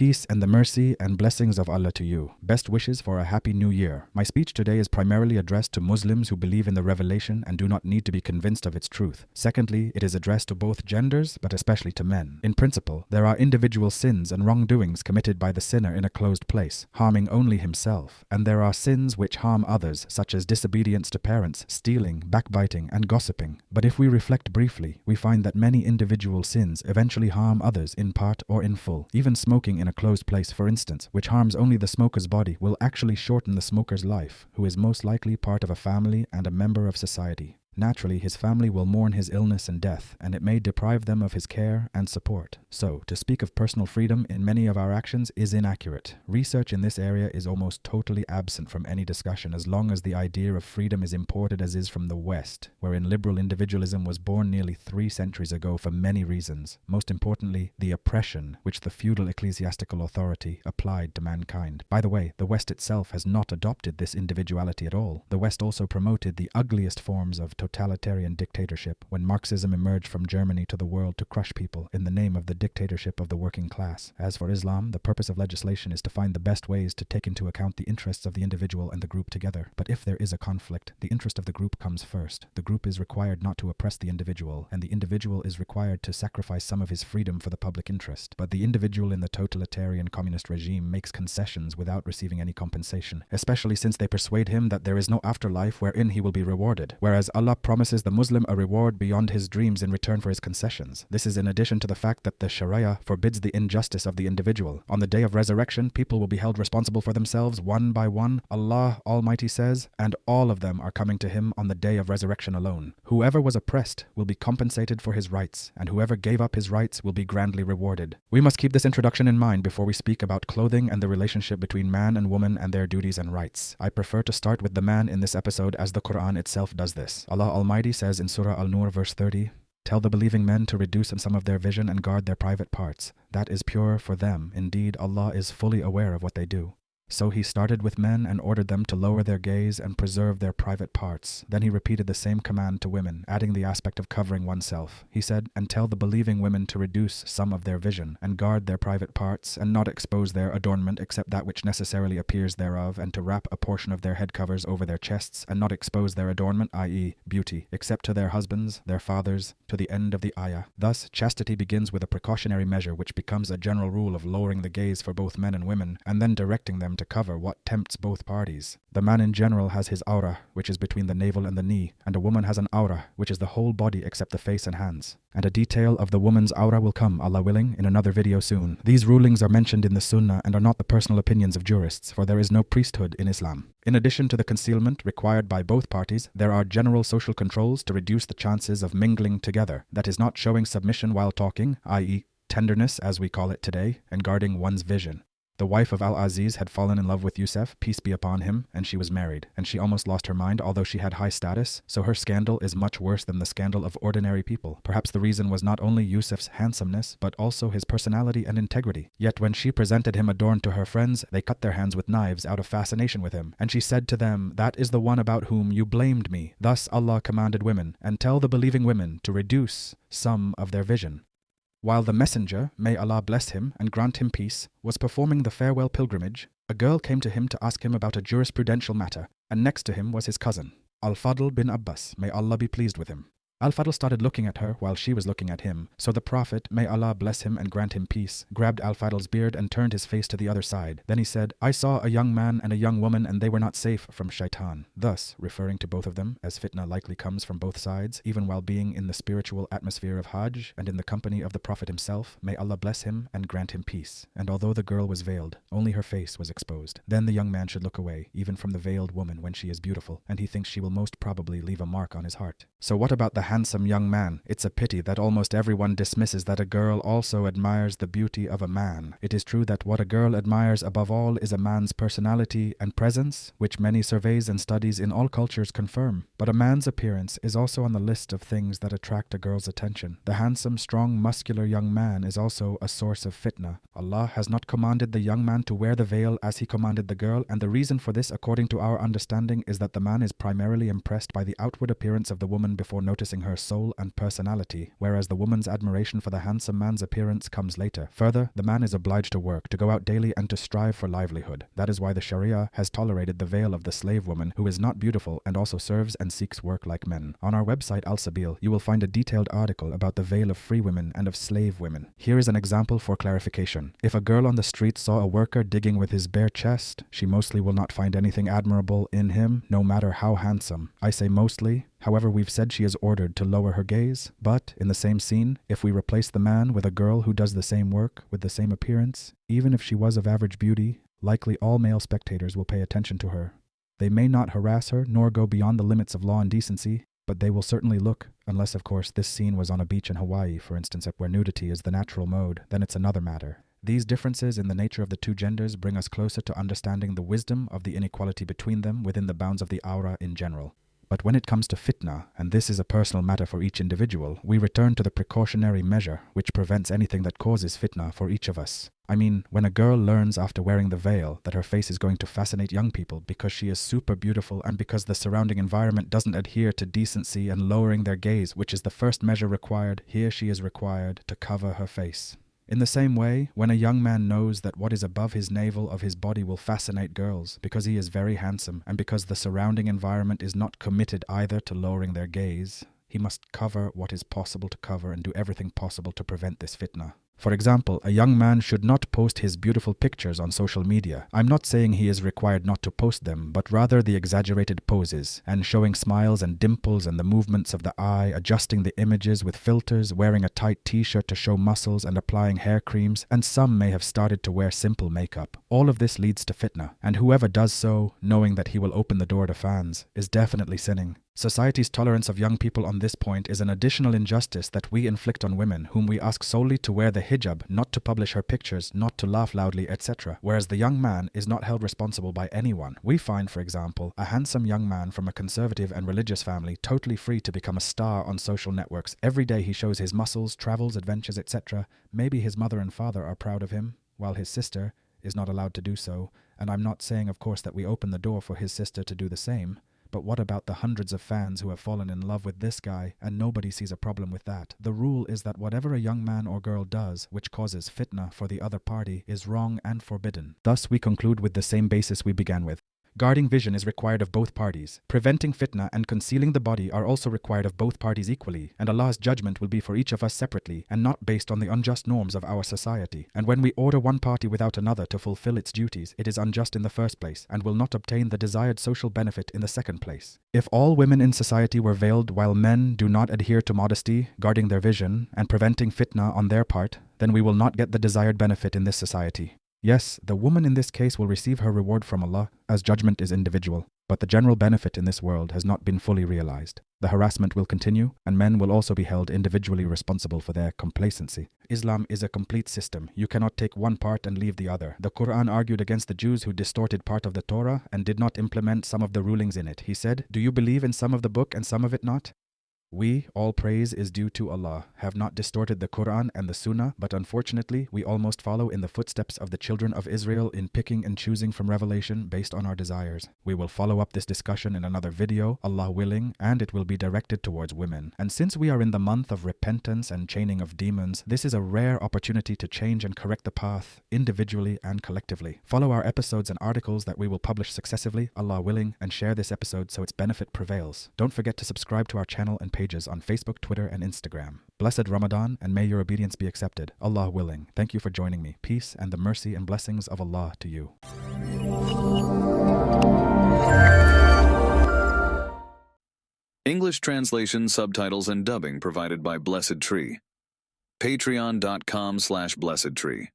Peace and the mercy and blessings of Allah to you. Best wishes for a happy new year. My speech today is primarily addressed to Muslims who believe in the revelation and do not need to be convinced of its truth. Secondly, it is addressed to both genders, but especially to men. In principle, there are individual sins and wrongdoings committed by the sinner in a closed place, harming only himself, and there are sins which harm others, such as disobedience to parents, stealing, backbiting, and gossiping. But if we reflect briefly, we find that many individual sins eventually harm others in part or in full. Even smoking in a closed place, for instance, which harms only the smoker's body, will actually shorten the smoker's life, who is most likely part of a family and a member of society. Naturally, his family will mourn his illness and death, and it may deprive them of his care and support. So, to speak of personal freedom in many of our actions is inaccurate. Research in this area is almost totally absent from any discussion as long as the idea of freedom is imported as is from the West, wherein liberal individualism was born nearly 3 centuries ago for many reasons. Most importantly, the oppression which the feudal ecclesiastical authority applied to mankind. By the way, the West itself has not adopted this individuality at all. The West also promoted the ugliest forms of totalitarian dictatorship when Marxism emerged from Germany to the world to crush people in the name of the dictatorship of the working class. As for Islam, the purpose of legislation is to find the best ways to take into account the interests of the individual and the group together. But if there is a conflict, the interest of the group comes first. The group is required not to oppress the individual, and the individual is required to sacrifice some of his freedom for the public interest. But the individual in the totalitarian communist regime makes concessions without receiving any compensation, especially since they persuade him that there is no afterlife wherein he will be rewarded, whereas Allah promises the Muslim a reward beyond his dreams in return for his concessions. This is in addition to the fact that the Sharia forbids the injustice of the individual. On the day of resurrection, people will be held responsible for themselves one by one. Allah Almighty says, and all of them are coming to him on the day of resurrection alone. Whoever was oppressed will be compensated for his rights, and whoever gave up his rights will be grandly rewarded. We must keep this introduction in mind before we speak about clothing and the relationship between man and woman and their duties and rights. I prefer to start with the man in this episode as the Quran itself does this. Allah Almighty says in Surah Al-Nur verse 30, "Tell the believing men to reduce some of their vision and guard their private parts. That is pure for them. Indeed, Allah is fully aware of what they do." So he started with men and ordered them to lower their gaze and preserve their private parts. Then he repeated the same command to women, adding the aspect of covering oneself. He said, "And tell the believing women to reduce some of their vision, and guard their private parts, and not expose their adornment except that which necessarily appears thereof, and to wrap a portion of their head covers over their chests, and not expose their adornment, i.e. beauty, except to their husbands, their fathers, to the end of the ayah." Thus, chastity begins with a precautionary measure which becomes a general rule of lowering the gaze for both men and women, and then directing them to cover what tempts both parties. The man in general has his aura, which is between the navel and the knee, and a woman has an aura, which is the whole body except the face and hands. And a detail of the woman's aura will come, Allah willing, in another video soon. These rulings are mentioned in the Sunnah and are not the personal opinions of jurists, for there is no priesthood in Islam. In addition to the concealment required by both parties, there are general social controls to reduce the chances of mingling together. That is not showing submission while talking, i.e. tenderness as we call it today, and guarding one's vision. The wife of Al-Aziz had fallen in love with Yusuf, peace be upon him, and she was married, and she almost lost her mind although she had high status, so her scandal is much worse than the scandal of ordinary people. Perhaps the reason was not only Yusuf's handsomeness, but also his personality and integrity. Yet when she presented him adorned to her friends, they cut their hands with knives out of fascination with him, and she said to them, "That is the one about whom you blamed me." Thus Allah commanded women, "And tell the believing women to reduce some of their vision." While the messenger, may Allah bless him and grant him peace, was performing the farewell pilgrimage, a girl came to him to ask him about a jurisprudential matter, and next to him was his cousin, Al-Fadl bin Abbas, may Allah be pleased with him. Al-Fadl started looking at her while she was looking at him, so the Prophet, may Allah bless him and grant him peace, grabbed Al-Fadl's beard and turned his face to the other side. Then he said, "I saw a young man and a young woman and they were not safe from shaitan." Thus, referring to both of them, as fitna likely comes from both sides, even while being in the spiritual atmosphere of Hajj and in the company of the Prophet himself, may Allah bless him and grant him peace. And although the girl was veiled, only her face was exposed. Then the young man should look away, even from the veiled woman when she is beautiful, and he thinks she will most probably leave a mark on his heart. So what about the handsome young man? It's a pity that almost everyone dismisses that a girl also admires the beauty of a man. It is true that what a girl admires above all is a man's personality and presence, which many surveys and studies in all cultures confirm. But a man's appearance is also on the list of things that attract a girl's attention. The handsome, strong, muscular young man is also a source of fitna. Allah has not commanded the young man to wear the veil as he commanded the girl, and the reason for this, according to our understanding, is that the man is primarily impressed by the outward appearance of the woman before noticing nurturing her soul and personality, whereas the woman's admiration for the handsome man's appearance comes later. Further, the man is obliged to work, to go out daily and to strive for livelihood. That is why the Sharia has tolerated the veil of the slave woman who is not beautiful and also serves and seeks work like men. On our website Al-Sabeel, you will find a detailed article about the veil of free women and of slave women. Here is an example for clarification. If a girl on the street saw a worker digging with his bare chest, she mostly will not find anything admirable in him, no matter how handsome. I say mostly. However, we've said she is ordered to lower her gaze, but in the same scene, if we replace the man with a girl who does the same work with the same appearance, even if she was of average beauty, likely all male spectators will pay attention to her. They may not harass her nor go beyond the limits of law and decency, but they will certainly look, unless of course this scene was on a beach in Hawaii, for instance, where nudity is the natural mode, then it's another matter. These differences in the nature of the two genders bring us closer to understanding the wisdom of the inequality between them within the bounds of the aura in general. But when it comes to fitna, and this is a personal matter for each individual, we return to the precautionary measure which prevents anything that causes fitna for each of us. I mean, when a girl learns after wearing the veil that her face is going to fascinate young people because she is super beautiful and because the surrounding environment doesn't adhere to decency and lowering their gaze, which is the first measure required, here she is required to cover her face. In the same way, when a young man knows that what is above his navel of his body will fascinate girls because he is very handsome and because the surrounding environment is not committed either to lowering their gaze, he must cover what is possible to cover and do everything possible to prevent this fitna. For example, a young man should not post his beautiful pictures on social media. I'm not saying he is required not to post them, but rather the exaggerated poses, and showing smiles and dimples and the movements of the eye, adjusting the images with filters, wearing a tight t-shirt to show muscles and applying hair creams, and some may have started to wear simple makeup. All of this leads to fitna, and whoever does so, knowing that he will open the door to fans, is definitely sinning. Society's tolerance of young people on this point is an additional injustice that we inflict on women, whom we ask solely to wear the hijab, not to publish her pictures, not to laugh loudly, etc., whereas the young man is not held responsible by anyone. We find, for example, a handsome young man from a conservative and religious family totally free to become a star on social networks. Every day he shows his muscles, travels, adventures, etc. Maybe his mother and father are proud of him, while his sister is not allowed to do so, and I'm not saying, of course, that we open the door for his sister to do the same. But what about the hundreds of fans who have fallen in love with this guy and nobody sees a problem with that? The rule is that whatever a young man or girl does which causes fitna for the other party is wrong and forbidden. Thus we conclude with the same basis we began with. Guarding vision is required of both parties. Preventing fitna and concealing the body are also required of both parties equally, and Allah's judgment will be for each of us separately and not based on the unjust norms of our society. And when we order one party without another to fulfill its duties, it is unjust in the first place and will not obtain the desired social benefit in the second place. If all women in society were veiled while men do not adhere to modesty, guarding their vision, and preventing fitna on their part, then we will not get the desired benefit in this society. Yes, the woman in this case will receive her reward from Allah, as judgment is individual, but the general benefit in this world has not been fully realized. The harassment will continue, and men will also be held individually responsible for their complacency. Islam is a complete system. You cannot take one part and leave the other. The Quran argued against the Jews who distorted part of the Torah and did not implement some of the rulings in it. He said, "Do you believe in some of the book and some of it not?" We, all praise is due to Allah, have not distorted the Quran and the Sunnah, but unfortunately, we almost follow in the footsteps of the children of Israel in picking and choosing from revelation based on our desires. We will follow up this discussion in another video, Allah willing, and it will be directed towards women. And since we are in the month of repentance and chaining of demons, this is a rare opportunity to change and correct the path, individually and collectively. Follow our episodes and articles that we will publish successively, Allah willing, and share this episode so its benefit prevails. Don't forget to subscribe to our channel and pages on Facebook, Twitter, and Instagram. Blessed Ramadan, and may your obedience be accepted. Allah willing. Thank you for joining me. Peace and the mercy and blessings of Allah to you. English translation, subtitles, and dubbing provided by Blessed Tree. Patreon.com/Blessed Tree.